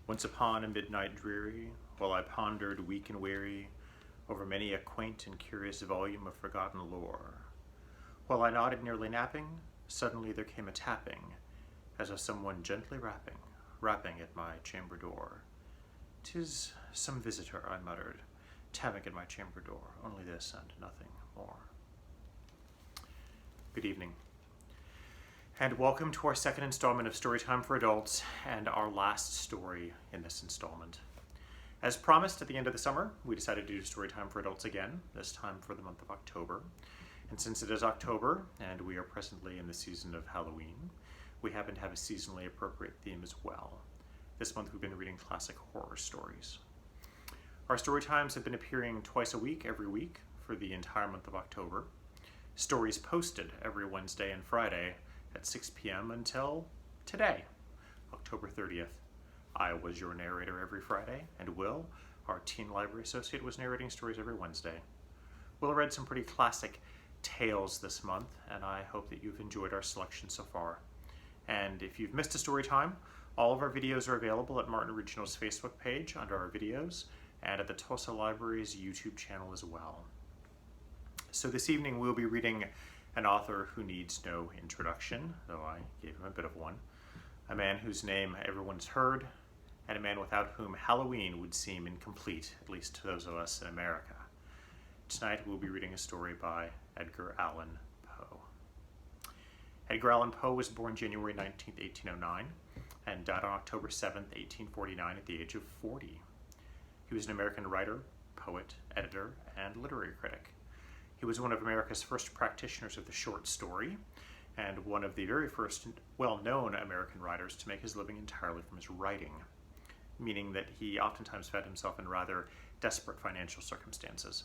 Once upon a midnight dreary, while I pondered weak and weary over many a quaint and curious volume of forgotten lore, while I nodded nearly napping, suddenly there came a tapping, as of someone gently rapping at my chamber door. "'Tis some visitor," I muttered, tapping at my chamber door, only this and nothing more. Good evening, and welcome to our second installment of Storytime for Adults and our last story in this installment. As promised, at the end of the summer, we decided to do Storytime for Adults again, this time for the month of October. And since it is October, and we are presently in the season of Halloween, we happen to have a seasonally appropriate theme as well. This month we've been reading classic horror stories. Our story times have been appearing twice a week, every week, for the entire month of October. Stories posted every Wednesday and Friday at 6 p.m. until today, October 30th. I was your narrator every Friday, and Will, our teen library associate, was narrating stories every Wednesday. Will read some pretty classic tales this month, and I hope that you've enjoyed our selection so far. And if you've missed a story time, all of our videos are available at Martin Original's Facebook page under our videos, and at the Tulsa Library's YouTube channel as well. So this evening we'll be reading an author who needs no introduction, though I gave him a bit of one. A man whose name everyone's heard, and a man without whom Halloween would seem incomplete, at least to those of us in America. Tonight we'll be reading a story by Edgar Allan Poe. Edgar Allan Poe was born January 19, 1809, and died on October 7, 1849 at the age of 40. He was an American writer, poet, editor, and literary critic. He was one of America's first practitioners of the short story, and one of the very first well-known American writers to make his living entirely from his writing, meaning that he oftentimes found himself in rather desperate financial circumstances.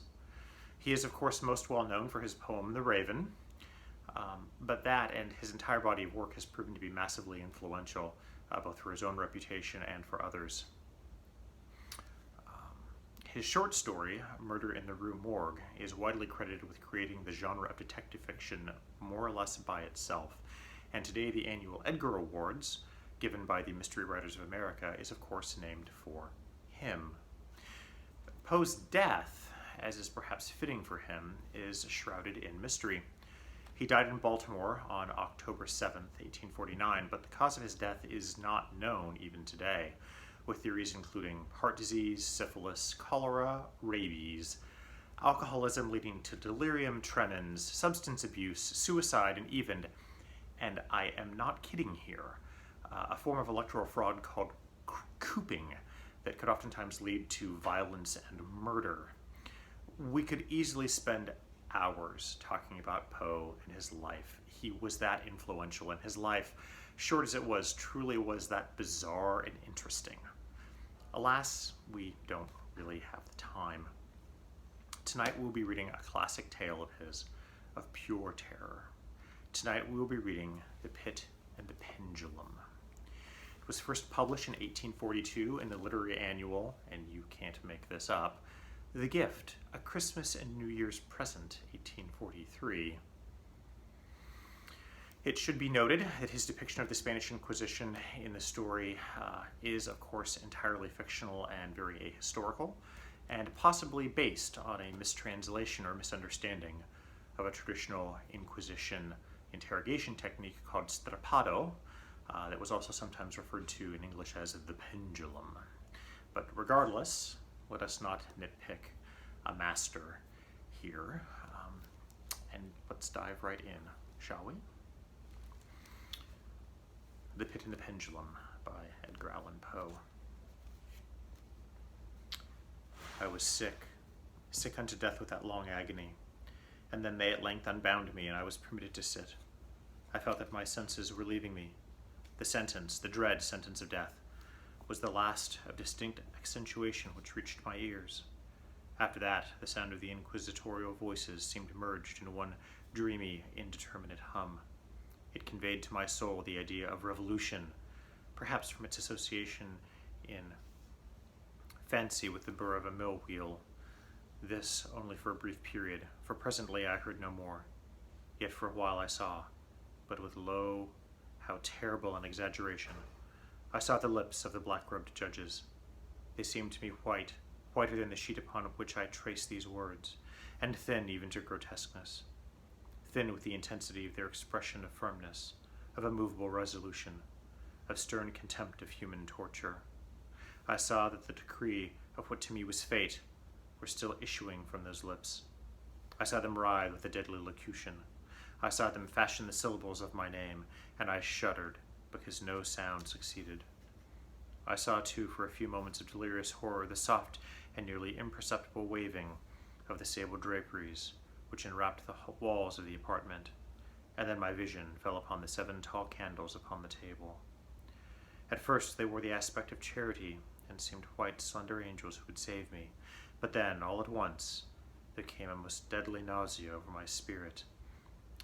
He is, of course, most well known for his poem, The Raven, but that and his entire body of work has proven to be massively influential, both for his own reputation and for others. His short story, Murder in the Rue Morgue, is widely credited with creating the genre of detective fiction more or less by itself, and today the annual Edgar Awards, given by the Mystery Writers of America, is of course named for him. Poe's death, as is perhaps fitting for him, is shrouded in mystery. He died in Baltimore on October 7th, 1849, but the cause of his death is not known even today, with theories including heart disease, syphilis, cholera, rabies, alcoholism leading to delirium tremens, substance abuse, suicide, and even, and I am not kidding here, a form of electoral fraud called cooping that could oftentimes lead to violence and murder. We could easily spend hours talking about Poe and his life. He was that influential, and his life, short as it was, truly was that bizarre and interesting. Alas, we don't really have the time. Tonight we'll be reading a classic tale of his, of pure terror. Tonight we'll be reading The Pit and the Pendulum. It was first published in 1842 in the literary annual, and you can't make this up, The Gift, A Christmas and New Year's Present, 1843. It should be noted that his depiction of the Spanish Inquisition in the story is, of course, entirely fictional and very ahistorical, and possibly based on a mistranslation or misunderstanding of a traditional Inquisition interrogation technique called strapado, that was also sometimes referred to in English as the pendulum. But regardless, let us not nitpick a master here, and let's dive right in, shall we? The Pit and the Pendulum by Edgar Allan Poe. I was sick unto death with that long agony, and then they at length unbound me, and I was permitted to sit. I felt that my senses were leaving me. The sentence, the dread sentence of death, was the last of distinct accentuation which reached my ears. After that, the sound of the inquisitorial voices seemed merged in one dreamy, indeterminate hum. It conveyed to my soul the idea of revolution, perhaps from its association in fancy with the burr of a mill wheel. This only for a brief period, for presently I heard no more. Yet for a while I saw, but with lo, how terrible an exaggeration, I saw the lips of the black-robed judges. They seemed to me white, whiter than the sheet upon which I traced these words, and thin even to grotesqueness. Thin with the intensity of their expression of firmness, of immovable resolution, of stern contempt of human torture. I saw that the decree of what to me was fate were still issuing from those lips. I saw them writhe with a deadly locution. I saw them fashion the syllables of my name, and I shuddered because no sound succeeded. I saw, too, for a few moments of delirious horror, the soft and nearly imperceptible waving of the sable draperies which enwrapped the walls of the apartment, and then my vision fell upon the 7 tall candles upon the table. At first they wore the aspect of charity and seemed white, slender angels who would save me, but then, all at once, there came a most deadly nausea over my spirit,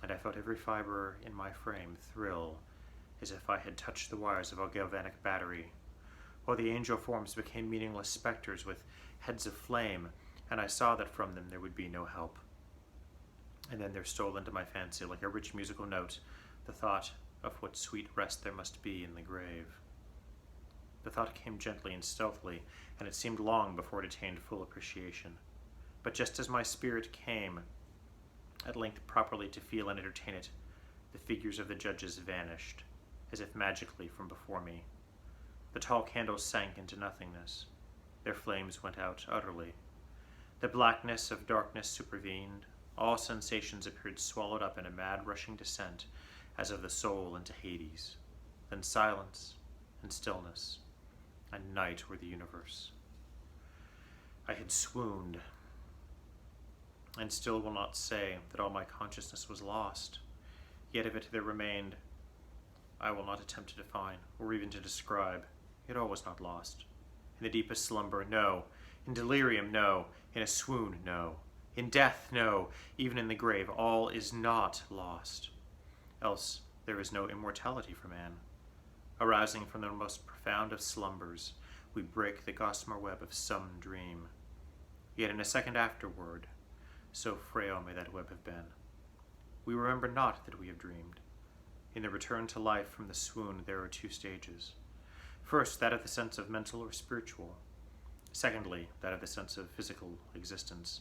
and I felt every fiber in my frame thrill as if I had touched the wires of a galvanic battery, while the angel forms became meaningless specters with heads of flame, and I saw that from them there would be no help. And then there stole into my fancy, like a rich musical note, the thought of what sweet rest there must be in the grave. The thought came gently and stealthily, and it seemed long before it attained full appreciation. But just as my spirit came, at length properly to feel and entertain it, the figures of the judges vanished, as if magically from before me. The tall candles sank into nothingness. Their flames went out utterly. The blackness of darkness supervened. All sensations appeared swallowed up in a mad rushing descent, as of the soul into Hades. Then silence and stillness, and night were the universe. I had swooned, and still will not say that all my consciousness was lost. Yet of it there remained, I will not attempt to define, or even to describe. It all was not lost. In the deepest slumber, no. In delirium, no. In a swoon, no. In death, no. Even in the grave, all is not lost. Else there is no immortality for man. Arousing from the most profound of slumbers, we break the gossamer web of some dream. Yet in a second afterward, so frail may that web have been, we remember not that we have dreamed. In the return to life from the swoon there are 2 stages. First, that of the sense of mental or spiritual. Secondly, that of the sense of physical existence.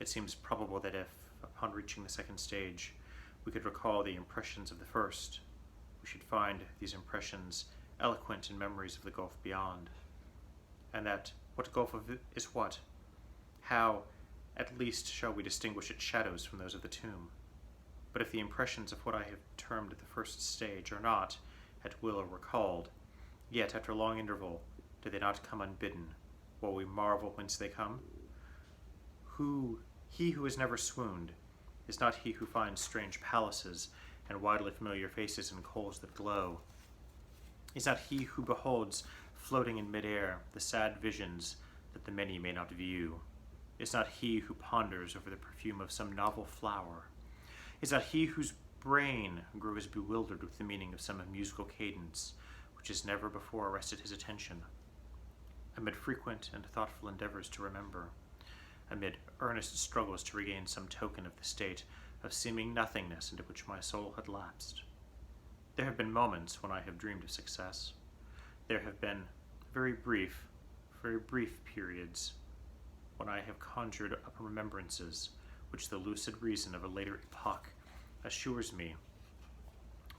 It seems probable that if, upon reaching the second stage, we could recall the impressions of the first, we should find these impressions eloquent in memories of the gulf beyond. And that what gulf of it is what? How, at least, shall we distinguish its shadows from those of the tomb? But if the impressions of what I have termed the first stage are not, at will, recalled, yet after a long interval, do they not come unbidden, while we marvel whence they come? He who has never swooned is not he who finds strange palaces and widely familiar faces in coals that glow. Is not he who beholds, floating in midair, the sad visions that the many may not view. Is not he who ponders over the perfume of some novel flower. Is not he whose brain grows bewildered with the meaning of some musical cadence which has never before arrested his attention. Amid frequent and thoughtful endeavors to remember, amid earnest struggles to regain some token of the state of seeming nothingness into which my soul had lapsed, there have been moments when I have dreamed of success. There have been very brief periods when I have conjured up remembrances which the lucid reason of a later epoch assures me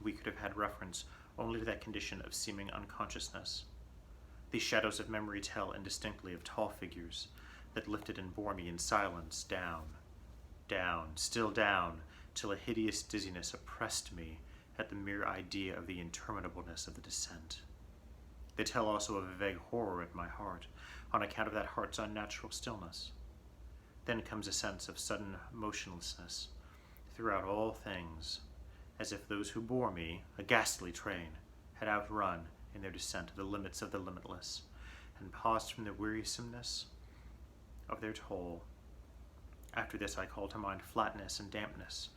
we could have had reference only to that condition of seeming unconsciousness. These shadows of memory tell indistinctly of tall figures that lifted and bore me in silence down, down, still down, till a hideous dizziness oppressed me at the mere idea of the interminableness of the descent. They tell also of a vague horror at my heart, on account of that heart's unnatural stillness. Then comes a sense of sudden motionlessness throughout all things, as if those who bore me, a ghastly train, had outrun in their descent the limits of the limitless, and paused from the wearisomeness of their toll. After this I call to mind flatness and dampness,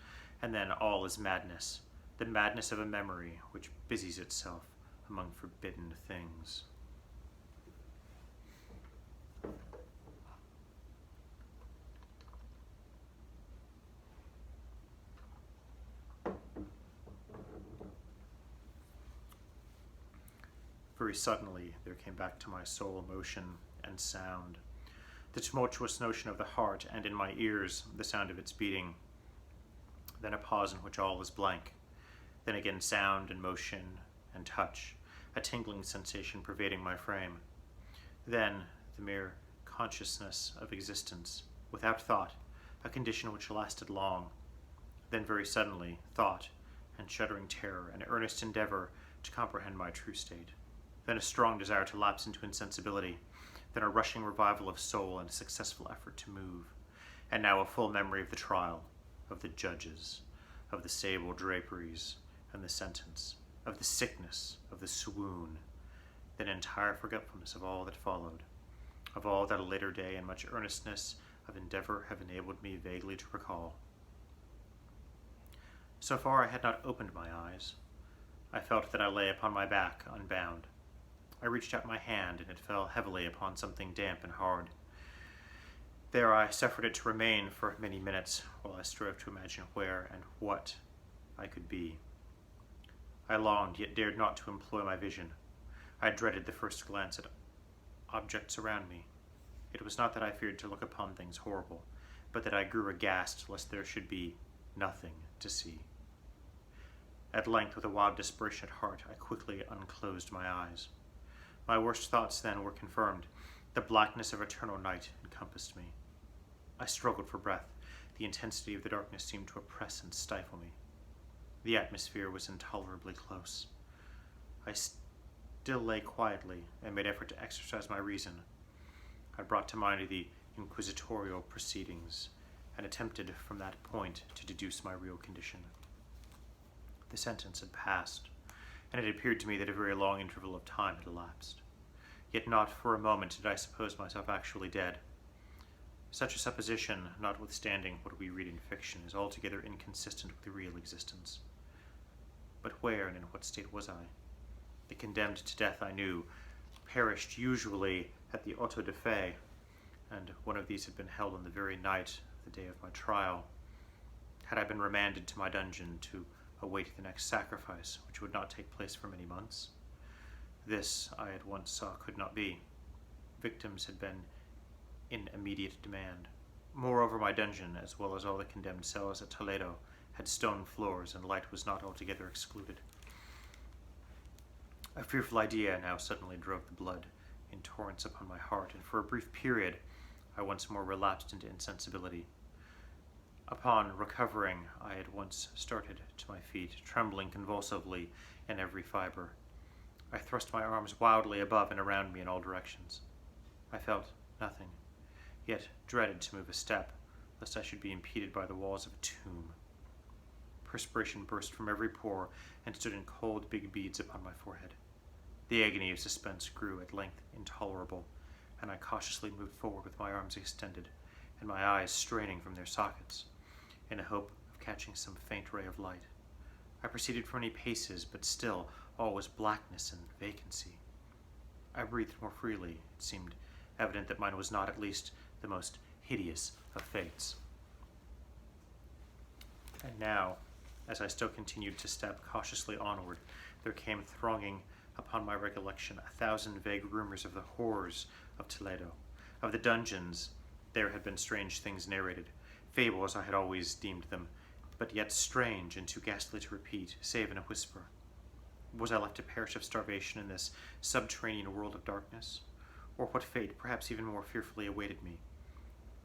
and then all is madness, the madness of a memory which busies itself among forbidden things. very suddenly there came back to my soul motion and sound, the tumultuous notion of the heart, and in my ears the sound of its beating. Then a pause in which all is blank. Then again sound and motion and touch, a tingling sensation pervading my frame. Then the mere consciousness of existence, without thought, a condition which lasted long. Then very suddenly, thought and shuddering terror, an earnest endeavor to comprehend my true state. Then a strong desire to lapse into insensibility. Then a rushing revival of soul and a successful effort to move. And now a full memory of the trial, of the judges, of the sable draperies and the sentence, of the sickness, of the swoon. Then entire forgetfulness of all that followed, of all that a later day and much earnestness of endeavor have enabled me vaguely to recall. So far I had not opened my eyes. I felt that I lay upon my back, unbound. I reached out my hand, and it fell heavily upon something damp and hard. There I suffered it to remain for many minutes, while I strove to imagine where and what I could be. I longed, yet dared not to employ my vision. I dreaded the first glance at objects around me. It was not that I feared to look upon things horrible, but that I grew aghast lest there should be nothing to see. At length, with a wild desperation at heart, I quickly unclosed my eyes. My worst thoughts then were confirmed. The blackness of eternal night encompassed me. I struggled for breath. The intensity of the darkness seemed to oppress and stifle me. The atmosphere was intolerably close. I still lay quietly and made effort to exercise my reason. I brought to mind the inquisitorial proceedings and attempted from that point to deduce my real condition. The sentence had passed, and it appeared to me that a very long interval of time had elapsed. Yet not for a moment did I suppose myself actually dead. Such a supposition, notwithstanding what we read in fiction, is altogether inconsistent with the real existence. But where and in what state was I? The condemned to death, I knew, perished usually at the auto de fe, and one of these had been held on the very night of the day of my trial. Had I been remanded to my dungeon to await the next sacrifice, which would not take place for many months? This, I at once saw, could not be. Victims had been in immediate demand. Moreover, my dungeon, as well as all the condemned cells at Toledo, had stone floors, and light was not altogether excluded. A fearful idea now suddenly drove the blood in torrents upon my heart, and for a brief period I once more relapsed into insensibility. Upon recovering, I at once started to my feet, trembling convulsively in every fiber. I thrust my arms wildly above and around me in all directions. I felt nothing, yet dreaded to move a step, lest I should be impeded by the walls of a tomb. Perspiration burst from every pore and stood in cold big beads upon my forehead. The agony of suspense grew at length intolerable, and I cautiously moved forward with my arms extended and my eyes straining from their sockets, in a hope of catching some faint ray of light. I proceeded for many paces, but still all was blackness and vacancy. I breathed more freely. It seemed evident that mine was not, at least, the most hideous of fates. And now, as I still continued to step cautiously onward, there came thronging upon my recollection 1,000 vague rumors of the horrors of Toledo, of the dungeons. There had been strange things narrated, fables I had always deemed them, but yet strange and too ghastly to repeat, save in a whisper. Was I left to perish of starvation in this subterranean world of darkness? Or what fate, perhaps even more fearfully, awaited me?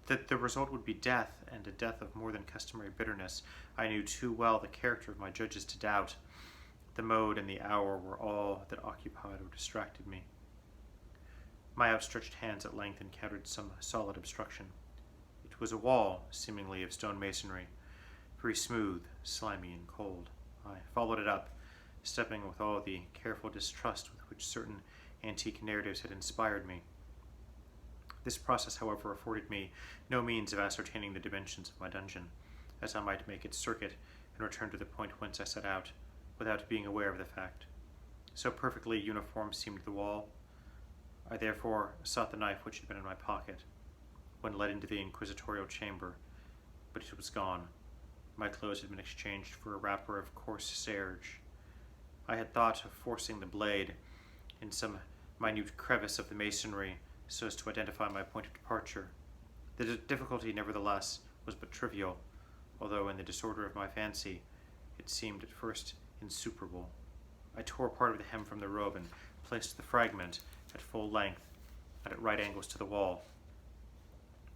That the result would be death, and a death of more than customary bitterness, I knew too well the character of my judges to doubt. The mode and the hour were all that occupied or distracted me. My outstretched hands at length encountered some solid obstruction. It was a wall, seemingly of stone masonry, very smooth, slimy, and cold. I followed it up, stepping with all the careful distrust with which certain antique narratives had inspired me. This process, however, afforded me no means of ascertaining the dimensions of my dungeon, as I might make its circuit and return to the point whence I set out, without being aware of the fact. So perfectly uniform seemed the wall. I therefore sought the knife which had been in my pocket when led into the inquisitorial chamber, but it was gone. My clothes had been exchanged for a wrapper of coarse serge. I had thought of forcing the blade in some minute crevice of the masonry so as to identify my point of departure. The difficulty, nevertheless, was but trivial, although in the disorder of my fancy, it seemed at first insuperable. I tore part of the hem from the robe and placed the fragment at full length and at right angles to the wall.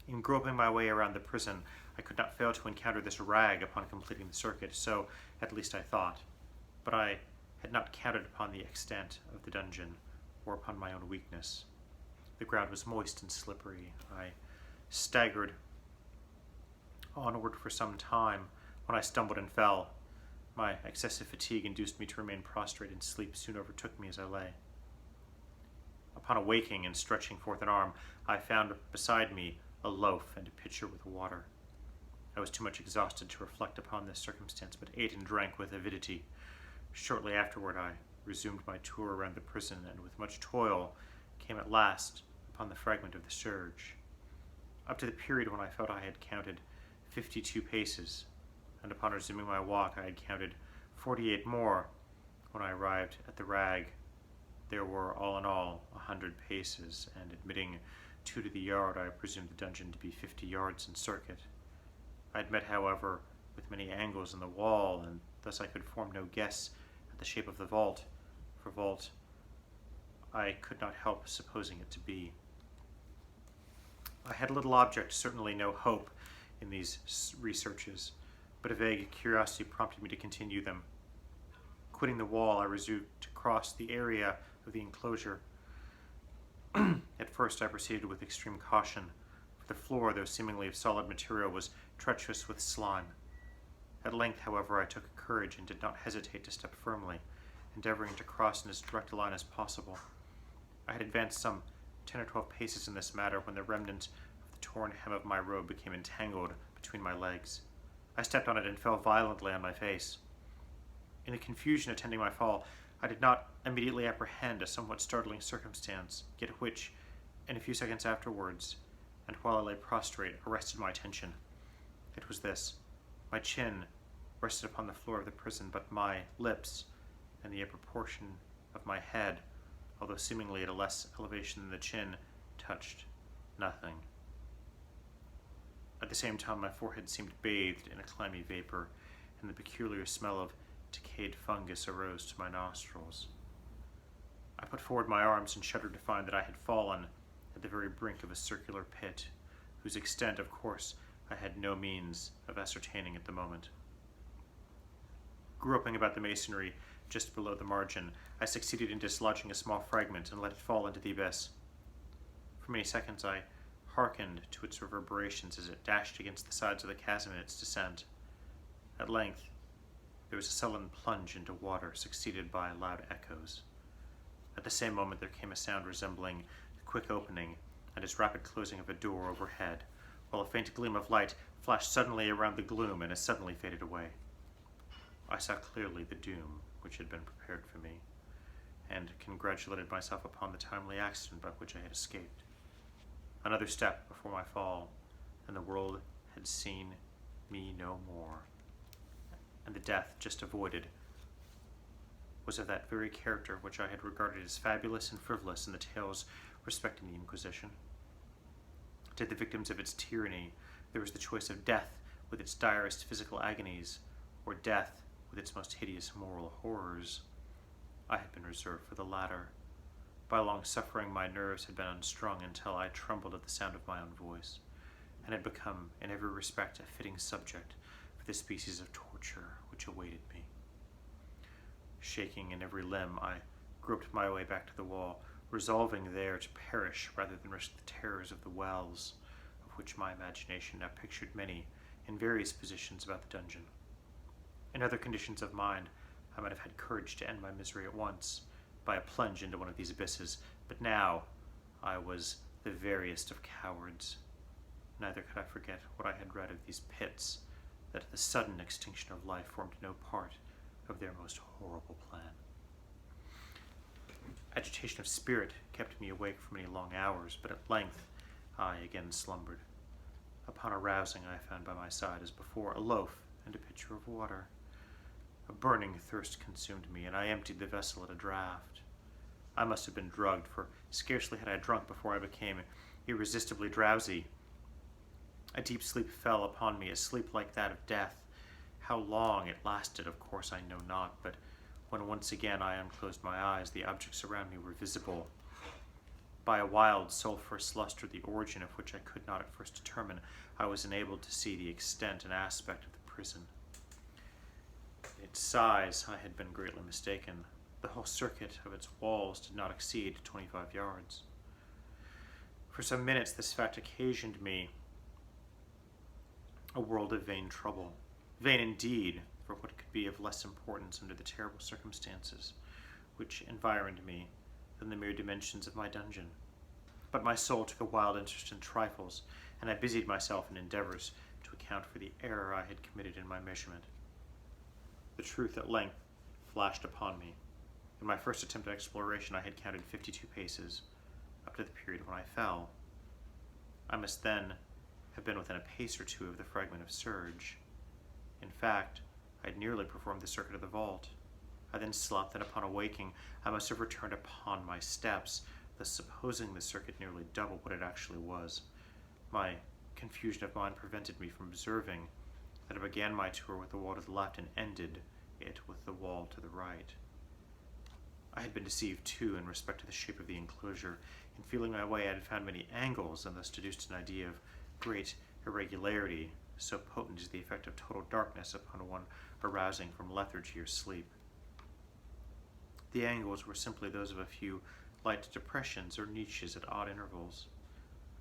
In groping my way around the prison, I could not fail to encounter this rag upon completing the circuit, so at least I thought. But I had not counted upon the extent of the dungeon, or upon my own weakness. The ground was moist and slippery. I staggered onward for some time when I stumbled and fell. My excessive fatigue induced me to remain prostrate, and sleep soon overtook me as I lay. Upon awaking and stretching forth an arm, I found beside me a loaf and a pitcher with water. I was too much exhausted to reflect upon this circumstance, but ate and drank with avidity. Shortly afterward, I resumed my tour around the prison, and with much toil came at last upon the fragment of the surge. Up to the period when I felt I had counted 52 paces, and upon resuming my walk I had counted 48 more. When I arrived at the rag, there were all in all 100 paces, and admitting 2 to the yard, I presumed the dungeon to be 50 yards in circuit. I had met, however, with many angles in the wall, and thus I could form no guess at the shape of the vault, for vault I could not help supposing it to be. I had little object, certainly no hope, in these researches, but a vague curiosity prompted me to continue them. Quitting the wall, I resolved to cross the area of the enclosure. At first I proceeded with extreme caution, for the floor, though seemingly of solid material, was treacherous with slime. At length, however, I took courage and did not hesitate to step firmly, endeavoring to cross in as direct a line as possible. I had advanced some 10 or 12 paces in this matter when the remnant of the torn hem of my robe became entangled between my legs. I stepped on it and fell violently on my face. In the confusion attending my fall, I did not immediately apprehend a somewhat startling circumstance, yet which, in a few seconds afterwards, and while I lay prostrate, arrested my attention. It was this. My chin rested upon the floor of the prison, but my lips and the upper portion of my head, although seemingly at a less elevation than the chin, touched nothing. At the same time, my forehead seemed bathed in a clammy vapor, and the peculiar smell of decayed fungus arose to my nostrils. I put forward my arms and shuddered to find that I had fallen at the very brink of a circular pit, whose extent, of course, I had no means of ascertaining at the moment. Groping about the masonry just below the margin, I succeeded in dislodging a small fragment and let it fall into the abyss. For many seconds I hearkened to its reverberations as it dashed against the sides of the chasm in its descent. At length, there was a sullen plunge into water, succeeded by loud echoes. At the same moment there came a sound resembling the quick opening and as rapid closing of a door overhead, while a faint gleam of light flashed suddenly around the gloom and as suddenly faded away. I saw clearly the doom which had been prepared for me, and congratulated myself upon the timely accident by which I had escaped. Another step before my fall, and the world had seen me no more, and the death just avoided was of that very character which I had regarded as fabulous and frivolous in the tales respecting the Inquisition. To the victims of its tyranny, there was the choice of death with its direst physical agonies, or death with its most hideous moral horrors. I had been reserved for the latter. By long suffering, my nerves had been unstrung until I trembled at the sound of my own voice, and had become, in every respect, a fitting subject for the species of torture which awaited me. Shaking in every limb, I groped my way back to the wall, resolving there to perish rather than risk the terrors of the wells, of which my imagination now pictured many in various positions about the dungeon. In other conditions of mind, I might have had courage to end my misery at once, by a plunge into one of these abysses, but now I was the veriest of cowards. Neither could I forget what I had read of these pits, that the sudden extinction of life formed no part of their most horrible plan. Agitation of spirit kept me awake for many long hours, but at length I again slumbered. Upon arousing, I found by my side, as before, a loaf and a pitcher of water. A burning thirst consumed me, and I emptied the vessel at a draught. I must have been drugged, for scarcely had I drunk before I became irresistibly drowsy. A deep sleep fell upon me, a sleep like that of death. How long it lasted, of course, I know not, but when once again I unclosed my eyes, the objects around me were visible. By a wild sulphurous luster, the origin of which I could not at first determine, I was enabled to see the extent and aspect of the prison. In its size, I had been greatly mistaken. The whole circuit of its walls did not exceed 25 yards. For some minutes this fact occasioned me a world of vain trouble. Vain indeed, for what could be of less importance under the terrible circumstances which environed me than the mere dimensions of my dungeon. But my soul took a wild interest in trifles, and I busied myself in endeavors to account for the error I had committed in my measurement. The truth at length flashed upon me. In my first attempt at exploration, I had counted 52 paces, up to the period when I fell. I must then have been within a pace or two of the fragment of serge. In fact, I had nearly performed the circuit of the vault. I then slept, and upon awaking, I must have returned upon my steps, thus supposing the circuit nearly double what it actually was. My confusion of mind prevented me from observing that I began my tour with the wall to the left and ended it with the wall to the right. I had been deceived, too, in respect to the shape of the enclosure. In feeling my way, I had found many angles, and thus deduced an idea of great irregularity, so potent is the effect of total darkness upon one arousing from lethargy or sleep. The angles were simply those of a few light depressions or niches at odd intervals.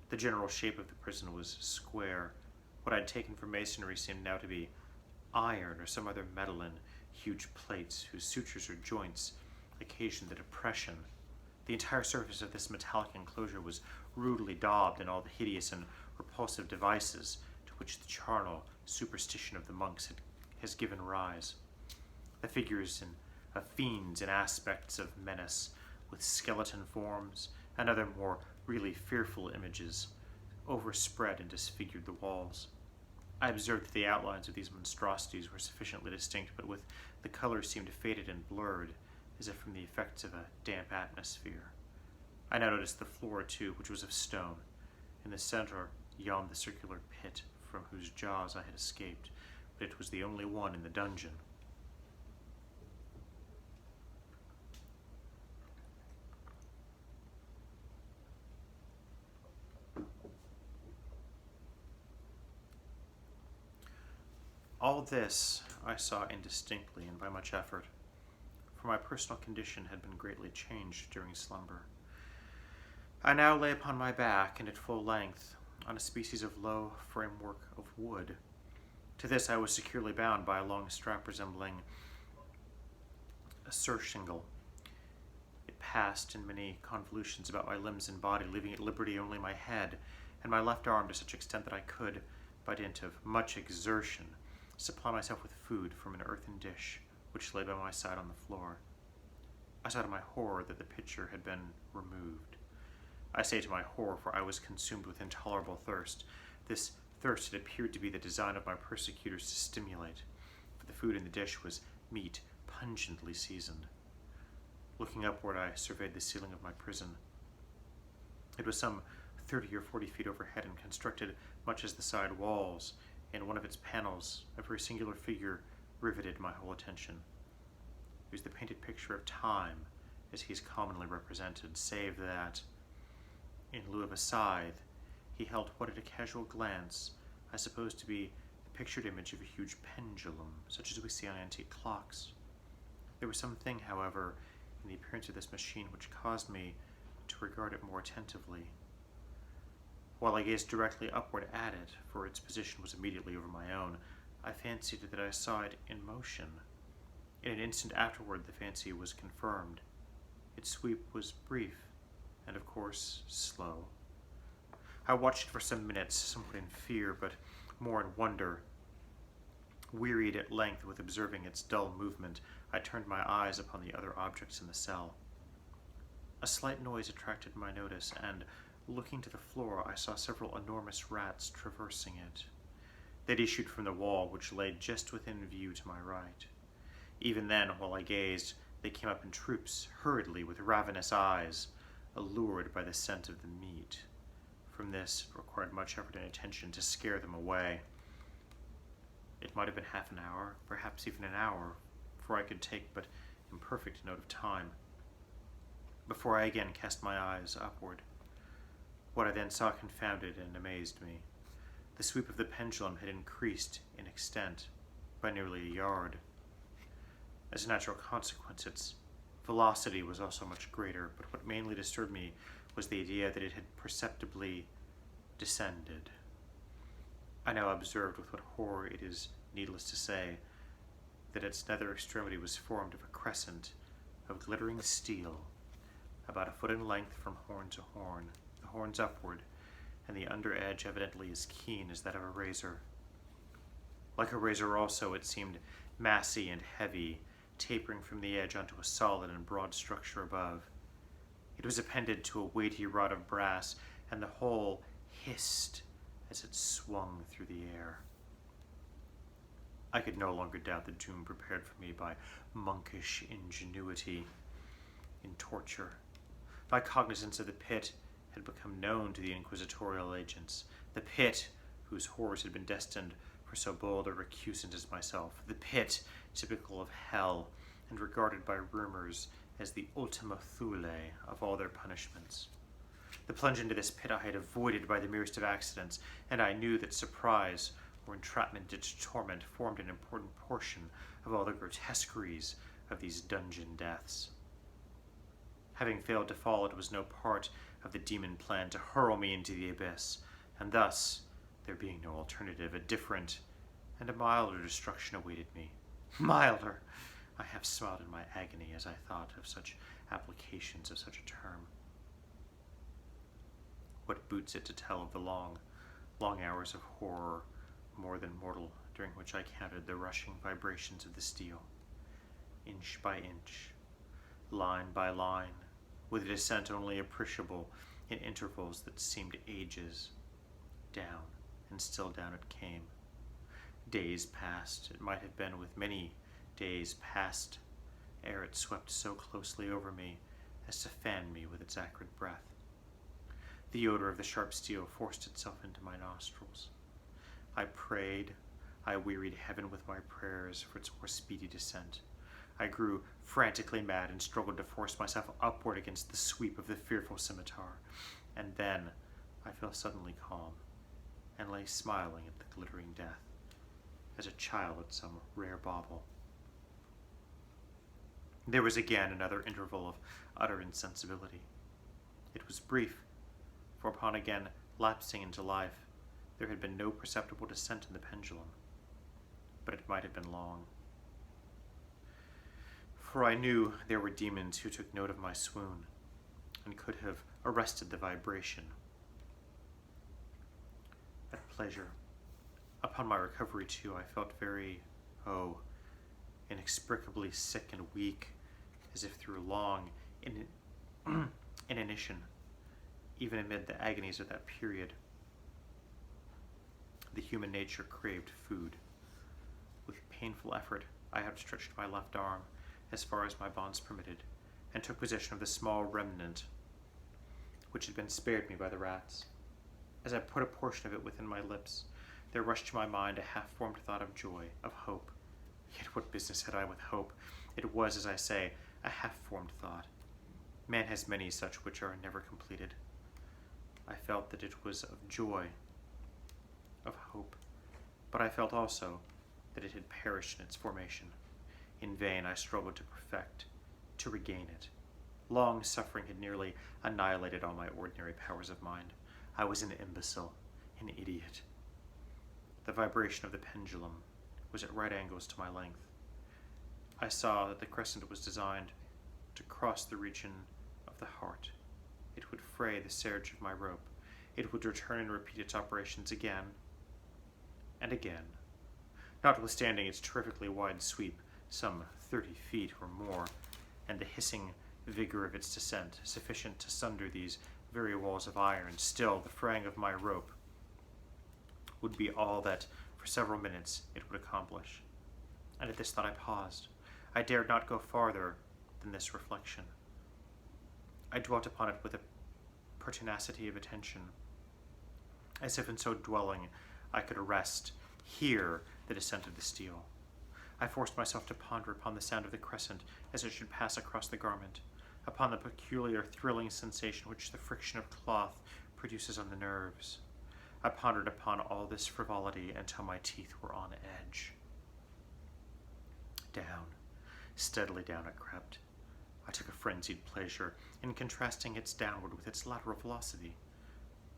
The general shape of the prison was square. What I had taken for masonry seemed now to be iron or some other metal in huge plates whose sutures or joints occasioned the depression. The entire surface of this metallic enclosure was rudely daubed in all the hideous and repulsive devices to which the charnel superstition of the monks has given rise. The figures of fiends and aspects of menace, with skeleton forms and other more really fearful images, overspread and disfigured the walls. I observed that the outlines of these monstrosities were sufficiently distinct, but with the colors seemed faded and blurred, as if from the effects of a damp atmosphere. I now noticed the floor, too, which was of stone. In the center yawned the circular pit from whose jaws I had escaped, but it was the only one in the dungeon. All this I saw indistinctly and by much effort, for my personal condition had been greatly changed during slumber. I now lay upon my back and at full length on a species of low framework of wood. To this I was securely bound by a long strap resembling a surcingle. It passed in many convolutions about my limbs and body, leaving at liberty only my head and my left arm to such extent that I could, by dint of much exertion, supply myself with food from an earthen dish which lay by my side on the floor. I saw to my horror that the pitcher had been removed. I say to my horror, for I was consumed with intolerable thirst. This thirst it appeared to be the design of my persecutors to stimulate, for the food in the dish was meat pungently seasoned. Looking upward, I surveyed the ceiling of my prison. It was some 30 or 40 feet overhead and constructed much as the side walls. In one of its panels, a very singular figure riveted my whole attention. It was the painted picture of Time, as he is commonly represented, save that, in lieu of a scythe, he held what at a casual glance I suppose to be the pictured image of a huge pendulum, such as we see on antique clocks. There was something, however, in the appearance of this machine which caused me to regard it more attentively. While I gazed directly upward at it, for its position was immediately over my own, I fancied that I saw it in motion. In an instant afterward, the fancy was confirmed. Its sweep was brief, and of course, slow. I watched it for some minutes, somewhat in fear, but more in wonder. Wearied at length with observing its dull movement, I turned my eyes upon the other objects in the cell. A slight noise attracted my notice, and, looking to the floor, I saw several enormous rats traversing it. They'd issued from the wall, which lay just within view to my right. Even then, while I gazed, They came up in troops, hurriedly, with ravenous eyes, allured by the scent of the meat. From this, it required much effort and attention to scare them away. It might have been half an hour, perhaps even an hour, for I could take but imperfect note of time, before I again cast my eyes upward. What I then saw confounded and amazed me. The sweep of the pendulum had increased in extent by nearly a yard. As a natural consequence, its velocity was also much greater, but what mainly disturbed me was the idea that it had perceptibly descended. I now observed with what horror it is needless to say that its nether extremity was formed of a crescent of glittering steel, about a foot in length from horn to horn, the horns upward, and the under edge evidently as keen as that of a razor. Like a razor also, it seemed massy and heavy, tapering from the edge onto a solid and broad structure above. It was appended to a weighty rod of brass, and the whole hissed as it swung through the air. I could no longer doubt the doom prepared for me by monkish ingenuity in torture. My cognizance of the pit had become known to the inquisitorial agents, the pit whose horrors had been destined for so bold a recusant as myself, the pit typical of hell and regarded by rumors as the ultima thule of all their punishments. The plunge into this pit I had avoided by the merest of accidents, and I knew that surprise or entrapment into torment formed an important portion of all the grotesqueries of these dungeon deaths. Having failed to fall, it was no part of the demon plan to hurl me into the abyss, and thus, there being no alternative, a different and a milder destruction awaited me. Milder! I half smiled in my agony as I thought of such applications of such a term. What boots it to tell of the long hours of horror, more than mortal, during which I counted the rushing vibrations of the steel, inch by inch, line by line, with a descent only appreciable in intervals that seemed ages. Down, and still down it came. Days passed, it might have been with many days passed, ere it swept so closely over me as to fan me with its acrid breath. The odor of the sharp steel forced itself into my nostrils. I prayed, I wearied heaven with my prayers for its more speedy descent. I grew frantically mad and struggled to force myself upward against the sweep of the fearful scimitar. And then I fell suddenly calm, and lay smiling at the glittering death, as a child at some rare bauble. There was again another interval of utter insensibility. It was brief, for upon again lapsing into life, there had been no perceptible descent in the pendulum, but it might have been long. For I knew there were demons who took note of my swoon, and could have arrested the vibration at pleasure. Upon my recovery, too, I felt very, inexplicably sick and weak, as if through long inanition, even amid the agonies of that period. The human nature craved food. With painful effort, I outstretched my left arm as far as my bonds permitted, and took possession of the small remnant which had been spared me by the rats. As I put a portion of it within my lips, there rushed to my mind a half-formed thought of joy, of hope. Yet what business had I with hope? It was, as I say, a half-formed thought. Man has many such which are never completed. I felt that it was of joy, of hope, but I felt also that it had perished in its formation. In vain I struggled to perfect, to regain it. Long suffering had nearly annihilated all my ordinary powers of mind. I was an imbecile, an idiot. The vibration of the pendulum was at right angles to my length. I saw that the crescent was designed to cross the region of the heart. It would fray the serge of my rope. It would return and repeat its operations again and again. Notwithstanding its terrifically wide sweep, some 30 feet or more, and the hissing vigor of its descent, sufficient to sunder these very walls of iron, still the fraying of my rope would be all that, for several minutes, it would accomplish. And at this thought I paused. I dared not go farther, than this reflection. I dwelt upon it with a pertinacity of attention, as if in so dwelling I could arrest, hear the descent of the steel. I forced myself to ponder upon the sound of the crescent as it should pass across the garment, upon the peculiar thrilling sensation which the friction of cloth produces on the nerves. I pondered upon all this frivolity until my teeth were on edge. Down, steadily down it crept. I took a frenzied pleasure in contrasting its downward with its lateral velocity.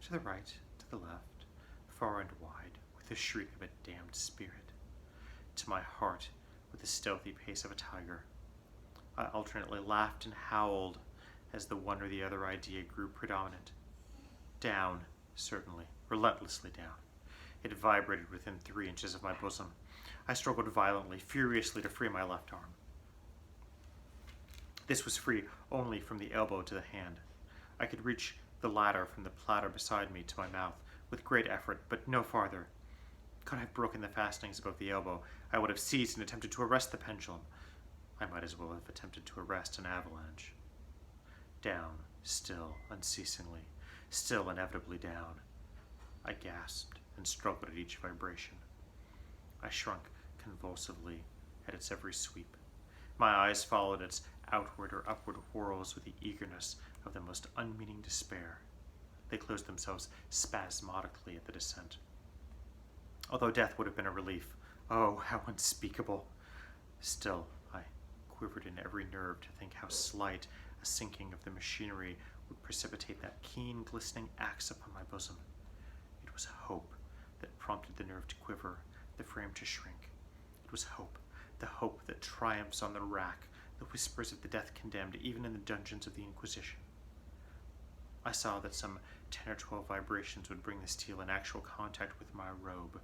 To the right, to the left, far and wide, with the shriek of a damned spirit. To my heart, with the stealthy pace of a tiger. I alternately laughed and howled as the one or the other idea grew predominant. Down, certainly, relentlessly down. It vibrated within 3 inches of my bosom. I struggled violently, furiously to free my left arm. This was free only from the elbow to the hand. I could reach the latter from the platter beside me to my mouth with great effort, but no farther. Could I have broken the fastenings above the elbow, I would have seized and attempted to arrest the pendulum. I might as well have attempted to arrest an avalanche. Down, still, unceasingly, still inevitably down. I gasped and struggled at each vibration. I shrunk convulsively at its every sweep. My eyes followed its outward or upward whirls with the eagerness of the most unmeaning despair. They closed themselves spasmodically at the descent. Although death would have been a relief, oh, how unspeakable! Still, I quivered in every nerve to think how slight a sinking of the machinery would precipitate that keen, glistening axe upon my bosom. It was hope that prompted the nerve to quiver, the frame to shrink. It was hope, the hope that triumphs on the rack, the whispers of the death-condemned, even in the dungeons of the Inquisition. I saw that some 10 or 12 vibrations would bring the steel in actual contact with my robe,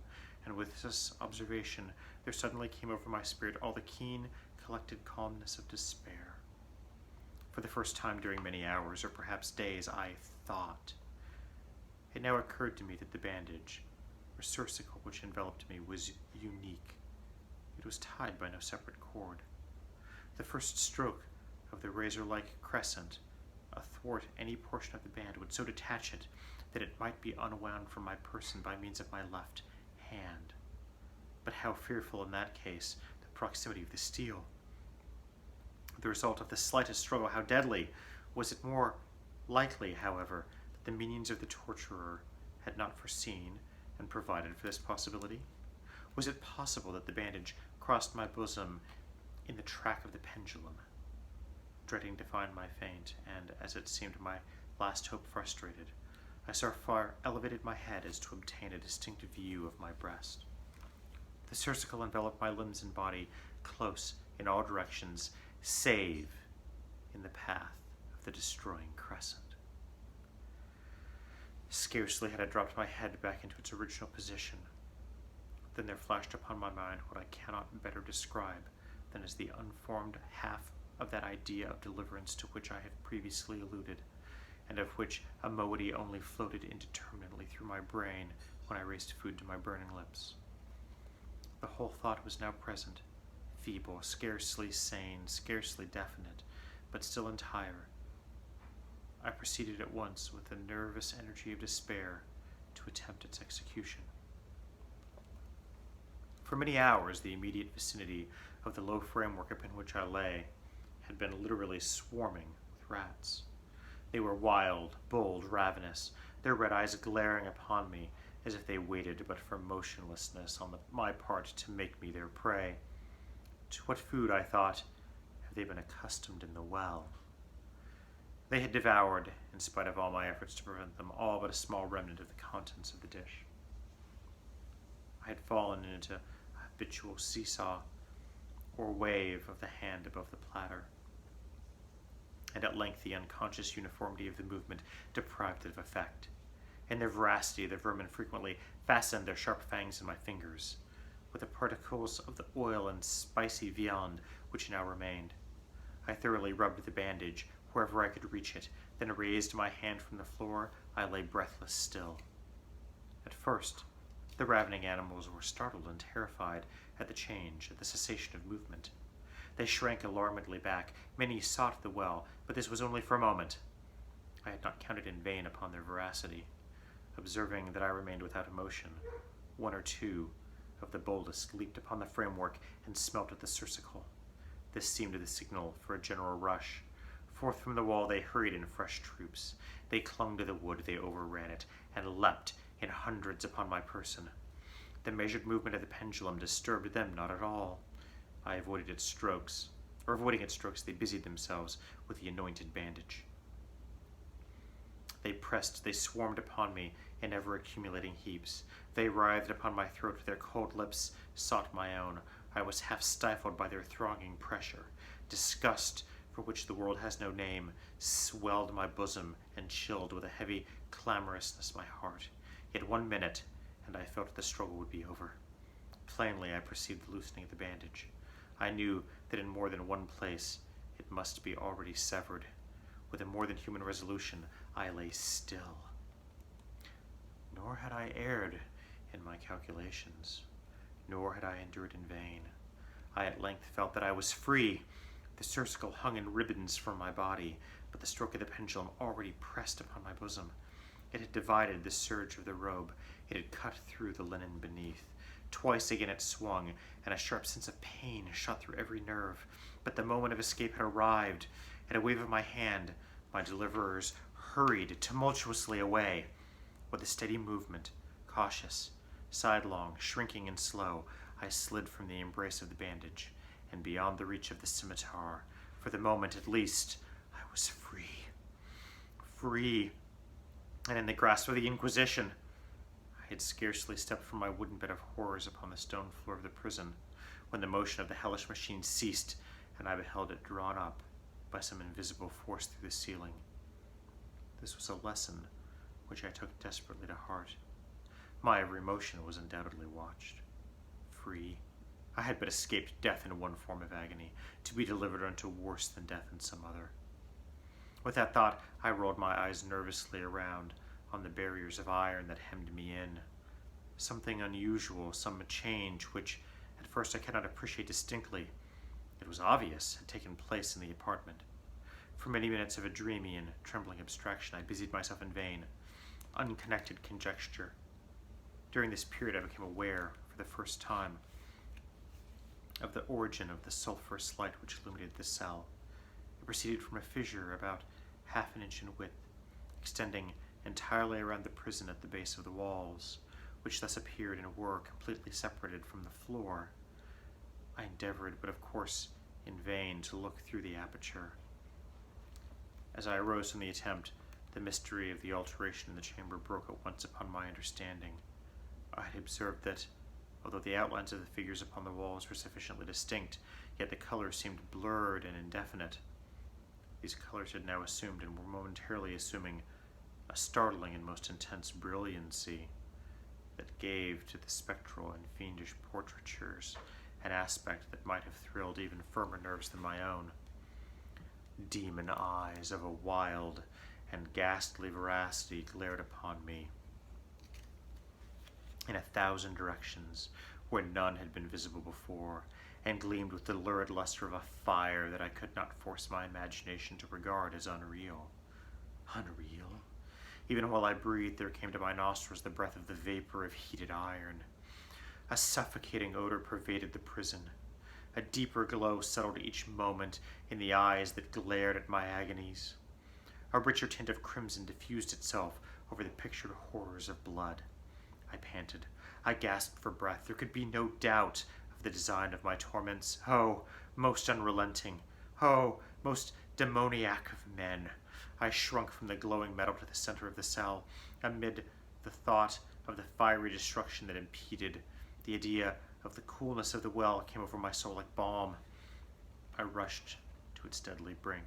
and with this observation there suddenly came over my spirit all the keen, collected calmness of despair. For the first time during many hours, or perhaps days, I thought. It now occurred to me that the bandage, or surcicle which enveloped me, was unique. It was tied by no separate cord. The first stroke of the razor-like crescent athwart any portion of the band would so detach it that it might be unwound from my person by means of my left hand. But how fearful in that case the proximity of the steel! The result of the slightest struggle, how deadly! Was it more likely, however, that the minions of the torturer had not foreseen and provided for this possibility? Was it possible that the bandage crossed my bosom in the track of the pendulum? Dreading to find my faint, and, as it seemed, my last hope frustrated, I so far elevated my head as to obtain a distinct view of my breast. The surcicle enveloped my limbs and body close in all directions, save in the path of the destroying crescent. Scarcely had I dropped my head back into its original position than there flashed upon my mind what I cannot better describe than as the unformed half of that idea of deliverance to which I have previously alluded, and of which a moiety only floated indeterminately through my brain when I raised food to my burning lips. The whole thought was now present, feeble, scarcely sane, scarcely definite, but still entire. I proceeded at once with the nervous energy of despair to attempt its execution. For many hours the immediate vicinity of the low framework upon which I lay had been literally swarming with rats. They were wild, bold, ravenous, their red eyes glaring upon me as if they waited but for motionlessness on my part to make me their prey. To what food, I thought, have they been accustomed in the well? They had devoured, in spite of all my efforts to prevent them, all but a small remnant of the contents of the dish. I had fallen into a habitual seesaw or wave of the hand above the platter, and at length the unconscious uniformity of the movement deprived it of effect. In their voracity, the vermin frequently fastened their sharp fangs in my fingers, with the particles of the oil and spicy viand which now remained. I thoroughly rubbed the bandage wherever I could reach it, then raised my hand from the floor. I lay breathless still. At first, the ravening animals were startled and terrified at the change, at the cessation of movement. They shrank alarmedly back. Many sought the well, but this was only for a moment. I had not counted in vain upon their veracity. Observing that I remained without emotion, one or two of the boldest leaped upon the framework and smelt at the surcingle. This seemed the signal for a general rush. Forth from the wall they hurried in fresh troops. They clung to the wood, they overran it, and leapt in hundreds upon my person. The measured movement of the pendulum disturbed them not at all. Avoiding its strokes, they busied themselves with the anointed bandage. They pressed, they swarmed upon me in ever-accumulating heaps. They writhed upon my throat, their cold lips sought my own. I was half stifled by their thronging pressure. Disgust, for which the world has no name, swelled my bosom and chilled with a heavy clamorousness my heart. Yet 1 minute, and I felt the struggle would be over. Plainly I perceived the loosening of the bandage. I knew that in more than one place it must be already severed. With a more than human resolution, I lay still. Nor had I erred in my calculations, nor had I endured in vain. I at length felt that I was free. The surcingle hung in ribbons from my body, but the stroke of the pendulum already pressed upon my bosom. It had divided the serge of the robe. It had cut through the linen beneath. Twice again it swung, and a sharp sense of pain shot through every nerve. But the moment of escape had arrived. At a wave of my hand, my deliverers hurried tumultuously away. With a steady movement, cautious, sidelong, shrinking and slow, I slid from the embrace of the bandage, and beyond the reach of the scimitar. For the moment, at least, I was free. Free, and in the grasp of the Inquisition. I had scarcely stepped from my wooden bed of horrors upon the stone floor of the prison, when the motion of the hellish machine ceased, and I beheld it drawn up by some invisible force through the ceiling. This was a lesson which I took desperately to heart. My every motion was undoubtedly watched. Free, I had but escaped death in one form of agony, to be delivered unto worse than death in some other. With that thought, I rolled my eyes nervously around on the barriers of iron that hemmed me in. Something unusual, some change which at first I cannot appreciate distinctly, it was obvious, had taken place in the apartment. For many minutes of a dreamy and trembling abstraction, I busied myself in vain, unconnected conjecture. During this period, I became aware, for the first time, of the origin of the sulphurous light which illuminated the cell. It proceeded from a fissure about half an inch in width, extending entirely around the prison at the base of the walls, which thus appeared and were completely separated from the floor. I endeavored, but of course in vain, to look through the aperture. As I arose from the attempt, the mystery of the alteration in the chamber broke at once upon my understanding. I had observed that, although the outlines of the figures upon the walls were sufficiently distinct, yet the colors seemed blurred and indefinite. These colors had now assumed, and were momentarily assuming, a startling and most intense brilliancy that gave to the spectral and fiendish portraitures an aspect that might have thrilled even firmer nerves than my own. Demon eyes of a wild and ghastly veracity glared upon me in 1,000 directions where none had been visible before, and gleamed with the lurid luster of a fire that I could not force my imagination to regard as unreal. Unreal? Even while I breathed, there came to my nostrils the breath of the vapor of heated iron. A suffocating odor pervaded the prison. A deeper glow settled each moment in the eyes that glared at my agonies. A richer tint of crimson diffused itself over the pictured horrors of blood. I panted. I gasped for breath. There could be no doubt of the design of my torments. Oh, most unrelenting. Oh, most demoniac of men. I shrunk from the glowing metal to the center of the cell. Amid the thought of the fiery destruction that impeded, the idea of the coolness of the well came over my soul like balm. I rushed to its deadly brink.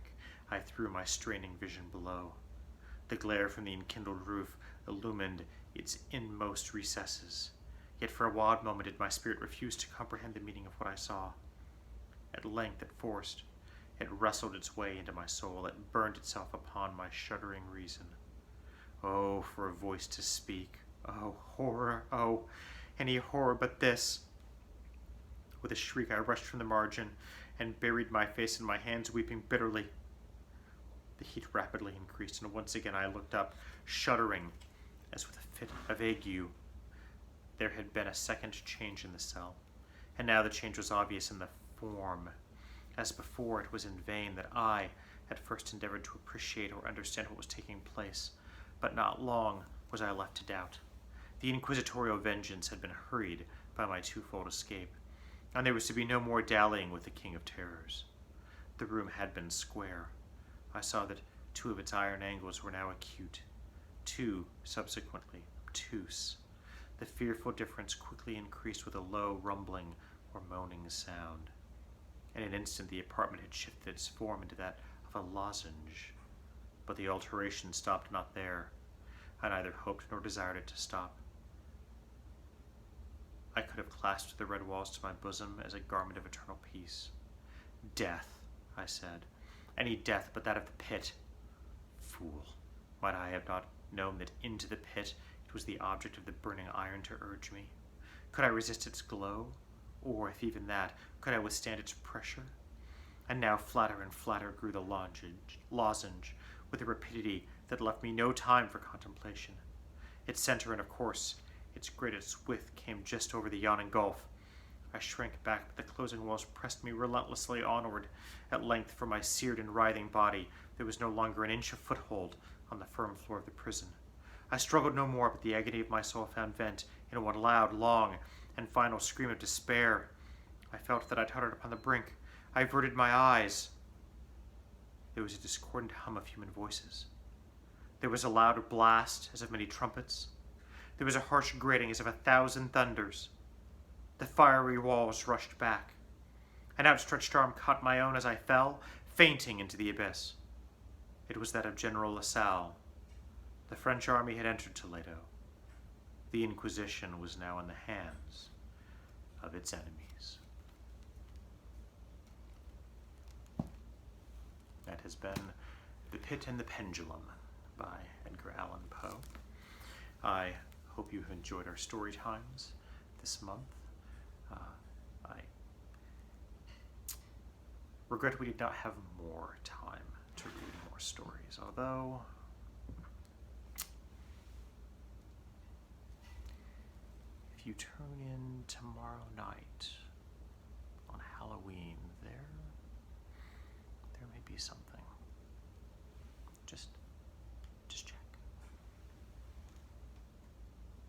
I threw my straining vision below. The glare from the enkindled roof illumined its inmost recesses. Yet for a wild moment did my spirit refuse to comprehend the meaning of what I saw. At length it forced. It wrestled its way into my soul. It burned itself upon my shuddering reason. Oh, for a voice to speak. Oh, horror. Oh, any horror but this. With a shriek I rushed from the margin and buried my face in my hands, weeping bitterly. The heat rapidly increased, and once again I looked up, shuddering as with a fit of ague. There had been a second change in the cell, and now the change was obvious in the form. As before, it was in vain that I at first endeavored to appreciate or understand what was taking place, but not long was I left to doubt. The inquisitorial vengeance had been hurried by my twofold escape, and there was to be no more dallying with the King of Terrors. The room had been square. I saw that 2 of its iron angles were now acute, 2 subsequently obtuse. The fearful difference quickly increased with a low rumbling or moaning sound. In an instant the apartment had shifted its form into that of a lozenge, but the alteration stopped not there. I neither hoped nor desired it to stop. I could have clasped the red walls to my bosom as a garment of eternal peace. Death, I said. Any death but that of the pit. Fool, might I have not known that into the pit it was the object of the burning iron to urge me? Could I resist its glow? Or, if even that, could I withstand its pressure? And now flatter and flatter grew the lozenge, with a rapidity that left me no time for contemplation. Its center and, of course, its greatest width came just over the yawning gulf. I shrank back, but the closing walls pressed me relentlessly onward. At length, for my seared and writhing body, there was no longer an inch of foothold on the firm floor of the prison. I struggled no more, but the agony of my soul found vent in one loud, long, and final scream of despair. I felt that I tottered upon the brink. I averted my eyes. There was a discordant hum of human voices. There was a loud blast, as of many trumpets. There was a harsh grating, as of 1,000 thunders. The fiery walls rushed back. An outstretched arm caught my own as I fell, fainting into the abyss. It was that of General LaSalle. The French army had entered Toledo. The Inquisition was now in the hands of its enemies. That has been The Pit and the Pendulum by Edgar Allan Poe. I hope you have enjoyed our story times this month. I regret we did not have more time to read more stories, although if you turn in tomorrow,